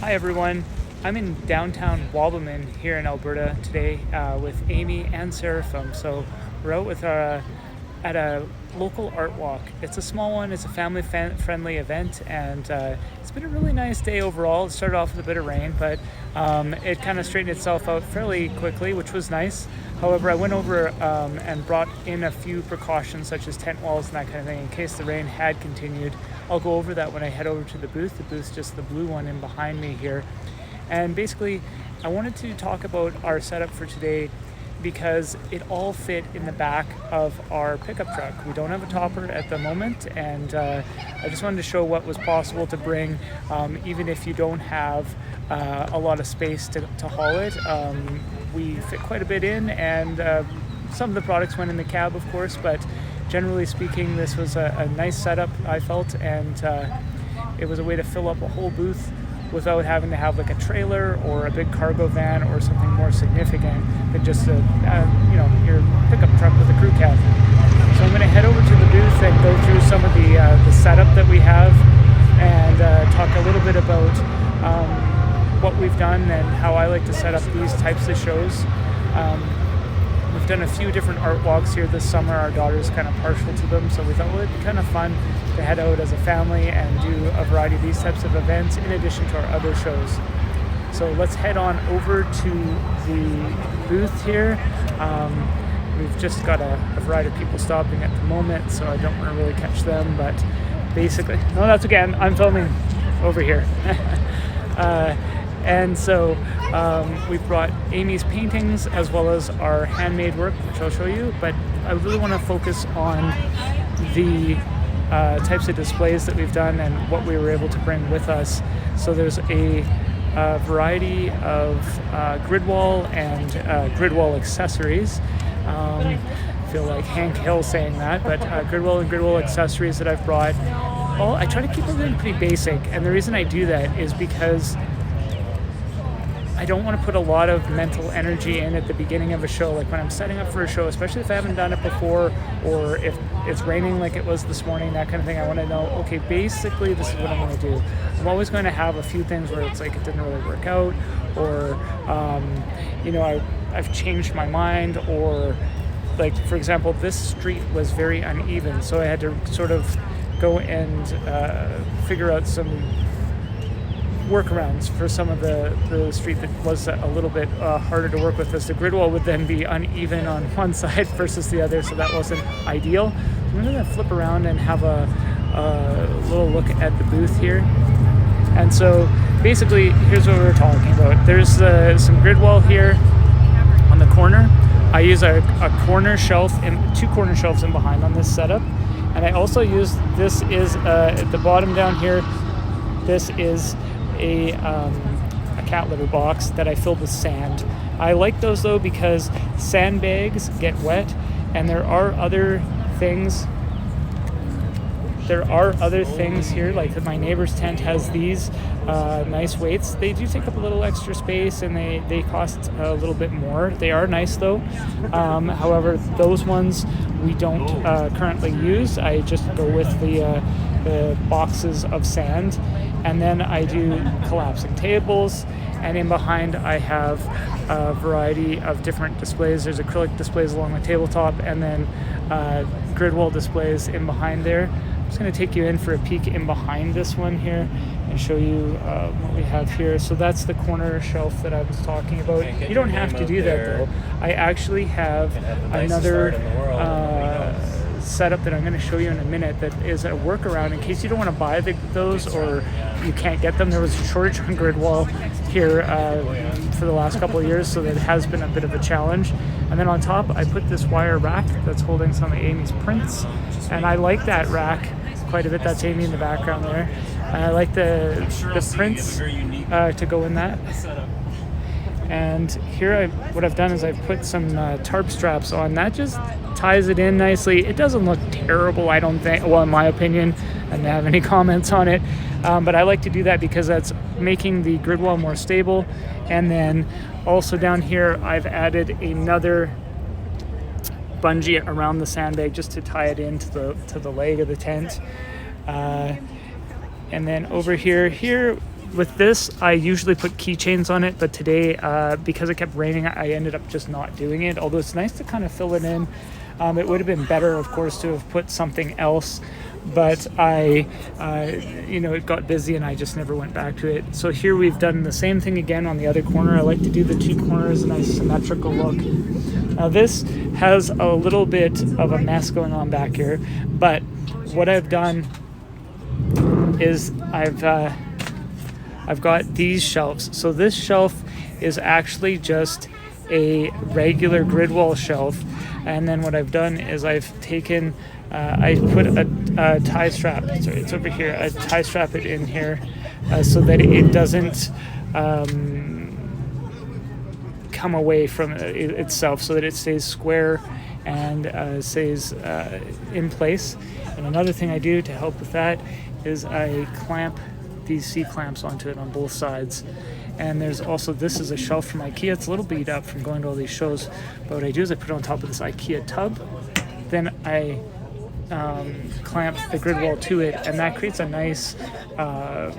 Hi everyone, I'm in downtown Wabamun here in Alberta today with Amy and Seraphim. So we're out with at a local art walk. It's a small one, it's a family friendly event, and it's been a really nice day overall. It started off with a bit of rain, but it kind of straightened itself out fairly quickly, which was nice. However, I went over and brought in a few precautions such as tent walls and that kind of thing in case the rain had continued. I'll go over that when I head over to the booth. The booth's just the blue one in behind me here. And basically, I wanted to talk about our setup for today because it all fit in the back of our pickup truck. We don't have a topper at the moment, and I just wanted to show what was possible to bring, even if you don't have a lot of space to haul it. We fit quite a bit in, and some of the products went in the cab, of course, but generally speaking, this was a nice setup, I felt, and it was a way to fill up a whole booth without having to have like a trailer or a big cargo van or something more significant than just your pickup truck with a crew cab. So I'm going to head over to the booth and go through some of the setup that we have and talk a little bit about what we've done and how I like to set up these types of shows. We've done a few different art walks here this summer. Our daughter's kind of partial to them, so we thought, well, it'd be kind of fun to head out as a family and do a variety of these types of events in addition to our other shows. So let's head on over to the booth here. We've just got a variety of people stopping at the moment, so I don't want to really catch them, but basically, no, that's okay, I'm filming over here. And so we've brought Amy's paintings as well as our handmade work, which I'll show you, but I really want to focus on the types of displays that we've done and what we were able to bring with us. So there's a variety of grid wall and grid wall accessories. I feel like Hank Hill saying that, but grid wall and grid wall accessories that I've brought. Well, I try to keep everything pretty basic, and the reason I do that is because I don't want to put a lot of mental energy in at the beginning of a show. Like when I'm setting up for a show, especially if I haven't done it before, or if it's raining like it was this morning, that kind of thing, I want to know, okay, basically this is what I'm going to do. I'm always going to have a few things where it's like it didn't really work out, or I've changed my mind, or like, for example, this street was very uneven, so I had to sort of go and figure out some workarounds for some of the street that was a little bit harder to work with, as the grid wall would then be uneven on one side versus the other, so that wasn't ideal. I'm going to flip around and have a little look at the booth here. And so basically, here's what we were talking about. There's some grid wall here on the corner. I use a corner shelf and two corner shelves in behind on this setup. And I also use, this is at the bottom down here, this is a cat litter box that I filled with sand. I like those though because sandbags get wet, and there are other things here, like my neighbor's tent has these nice weights. They do take up a little extra space, and they cost a little bit more. They are nice though. However, those ones we don't currently use. I just go with the boxes of sand, and then I do collapsing tables, and in behind I have a variety of different displays. There's acrylic displays along the tabletop, and then grid wall displays in behind there. I'm just going to take you in for a peek in behind this one here and show you what we have here. So that's the corner shelf that I was talking about. You don't have to do that though. I actually have another setup that I'm going to show you in a minute that is a workaround in case you don't want to buy those or you can't get them. There was a shortage on grid wall here for the last couple of years, so that has been a bit of a challenge. And then on top I put this wire rack that's holding some of Amy's prints, and I like that rack quite a bit. That's Amy in the background there. And I like the prints to go in that. And here what I've done is I've put some tarp straps on. That just ties it in nicely. It doesn't look terrible, I don't think, well, in my opinion. I don't have any comments on it, but I like to do that because that's making the grid wall more stable. And then also down here I've added another bungee around the sandbag just to tie it into the leg of the tent. And then over here with this, I usually put keychains on it, but today, because it kept raining, I ended up just not doing it, although it's nice to kind of fill it in. It would have been better, of course, to have put something else, but it got busy and I just never went back to it. So here we've done the same thing again on the other corner. I like to do the two corners, a nice symmetrical look. Now this has a little bit of a mess going on back here, but what I've done is I've got these shelves. So this shelf is actually just a regular grid wall shelf, and then what I've done is I've taken I put a tie strap, sorry, it's over here, I tie strap it in here so that it doesn't come away from itself, so that it stays square and stays in place. And another thing I do to help with that is I clamp these C-clamps onto it on both sides. And there's also, this is a shelf from IKEA. It's a little beat up from going to all these shows, but what I do is I put it on top of this IKEA tub, then I clamp the grid wall to it, and that creates a nice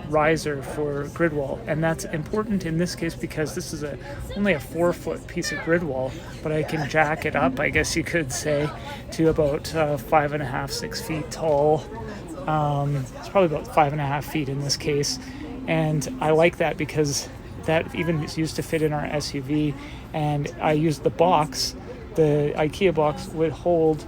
riser for grid wall. And that's important in this case because this is only a 4-foot piece of grid wall, but I can jack it up, I guess you could say, to about 5.5, 6 feet tall. It's probably about 5.5 feet in this case, and I like that because that even is used to fit in our SUV. And I used the box, the IKEA box would hold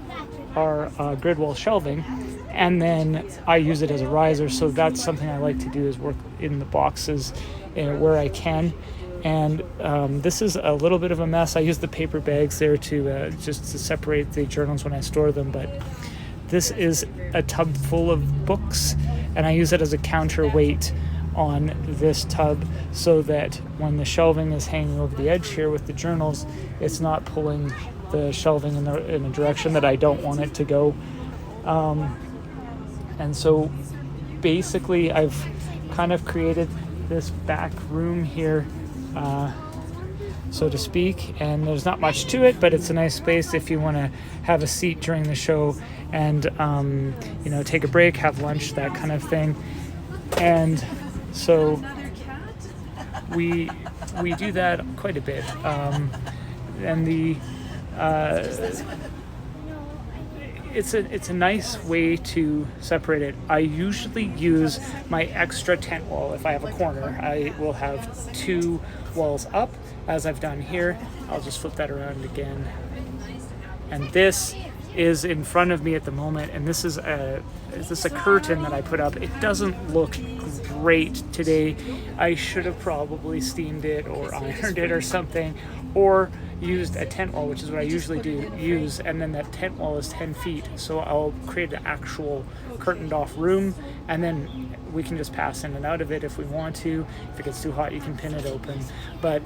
our grid wall shelving, and then I use it as a riser. So that's something I like to do, is work in the boxes where I can. And this is a little bit of a mess. I use the paper bags there to just to separate the journals when I store them, but this is a tub full of books, and I use it as a counterweight on this tub so that when the shelving is hanging over the edge here with the journals, it's not pulling the shelving in a direction that I don't want it to go. And so basically I've kind of created this back room here, so to speak, and there's not much to it, but it's a nice space if you want to have a seat during the show and take a break, have lunch, that kind of thing. And so we do that quite a bit, and it's a nice way to separate it. I usually use my extra tent wall. If I have a corner, I will have 2 walls up, as I've done here. I'll just flip that around again, and this is in front of me at the moment, and this is a curtain that I put up. It doesn't look great today. I should have probably steamed it or ironed it or something, or used a tent wall, which is what I usually use, and then that tent wall is 10 feet, so I'll create an actual curtained off room, and then we can just pass in and out of it if we want to. If it gets too hot, you can pin it open. But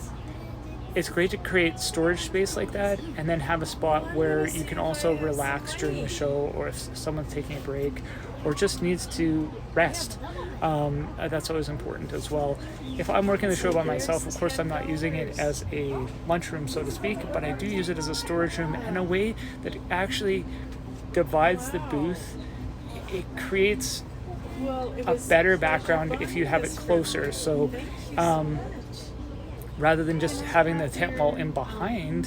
it's great to create storage space like that, and then have a spot where you can also relax during the show, or if someone's taking a break or just needs to rest. That's always important as well. If I'm working the show by myself, of course I'm not using it as a lunchroom, so to speak, but I do use it as a storage room in a way that actually divides the booth. It creates a better background if you have it closer. So rather than just having the tent wall in behind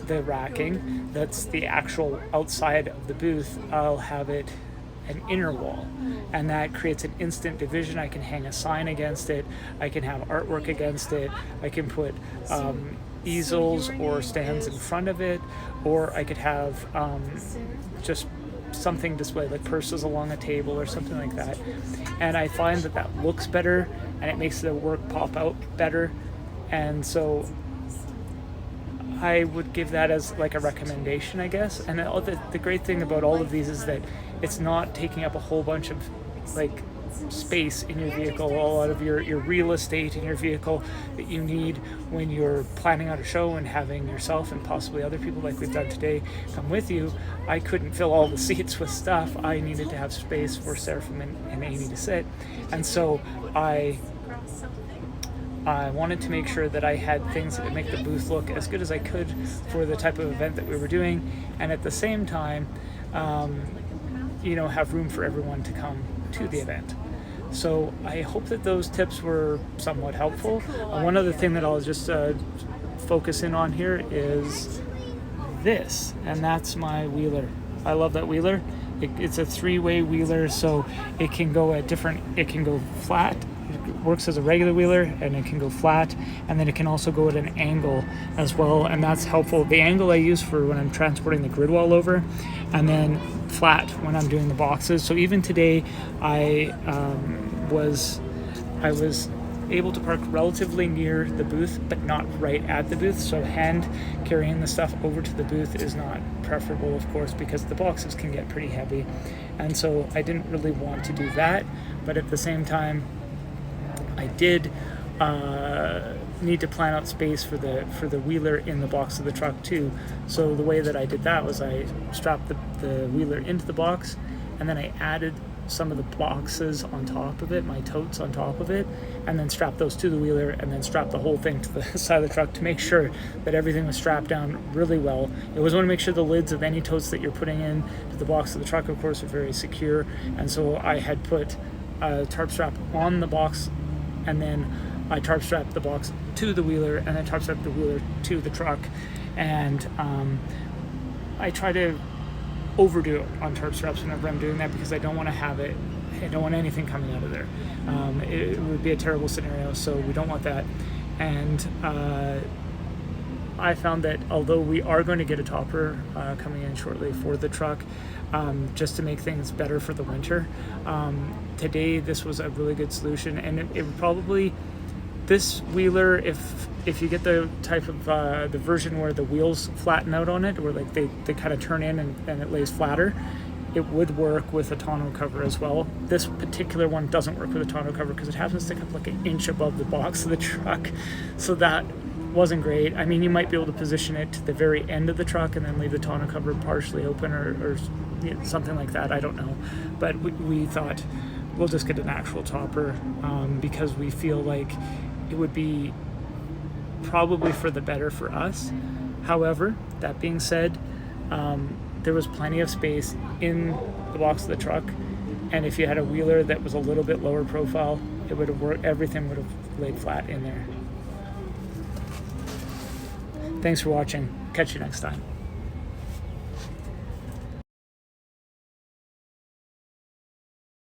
the racking, that's the actual outside of the booth, I'll have it an inner wall, and that creates an instant division. I can hang a sign against it, I can have artwork against it, I can put easels or stands in front of it, or I could have just something displayed like purses along a table or something like that. And I find that looks better, and it makes the work pop out better. And so I would give that as like a recommendation, I guess. And the great thing about all of these is that it's not taking up a whole bunch of like space in your vehicle, a lot of your real estate in your vehicle that you need when you're planning out a show and having yourself and possibly other people like we've done today come with you. I couldn't fill all the seats with stuff. I needed to have space for Seraphim and Amy to sit. And so I wanted to make sure that I had things that would make the booth look as good as I could for the type of event that we were doing, and at the same time, have room for everyone to come to the event. So I hope that those tips were somewhat helpful. One other thing that I'll just focus in on here is this, and that's my wheeler. I love that wheeler. It's a 3-way wheeler, so it can go flat. It works as a regular wheeler, and it can go flat, and then it can also go at an angle as well, and that's helpful. The angle I use for when I'm transporting the grid wall over, and then flat when I'm doing the boxes. So even today, I was able to park relatively near the booth, but not right at the booth. So hand carrying the stuff over to the booth is not preferable, of course, because the boxes can get pretty heavy. And so I didn't really want to do that. But at the same time, I did need to plan out space for the wheeler in the box of the truck too. So the way that I did that was I strapped the wheeler into the box, and then I added some of the boxes on top of it, my totes on top of it, and then strap those to the wheeler, and then strap the whole thing to the side of the truck to make sure that everything was strapped down really well. You always want to make sure the lids of any totes that you're putting in to the box of the truck, of course, are very secure. And so I had put a tarp strap on the box, and then I tarp strapped the box to the wheeler, and then tarp strapped the wheeler to the truck. And I try to overdo it on tarp straps whenever I'm doing that, because I don't want anything coming out of there. It would be a terrible scenario, so we don't want that. And I found that although we are going to get a topper coming in shortly for the truck, just to make things better for the winter, today this was a really good solution. And it would probably, this wheeler, if you get the type of the version where the wheels flatten out on it, or like they kind of turn in and it lays flatter, it would work with a tonneau cover as well. This particular one doesn't work with a tonneau cover because it happens to come like an inch above the box of the truck, so that wasn't great. I mean, you might be able to position it to the very end of the truck and then leave the tonneau cover partially open, or something like that. I don't know, but we thought we'll just get an actual topper because we feel like it would be probably for the better for us. However, that being said, there was plenty of space in the box of the truck, and if you had a wheeler that was a little bit lower profile, it would have worked. Everything would have laid flat in there. Thanks for watching. Catch you next time.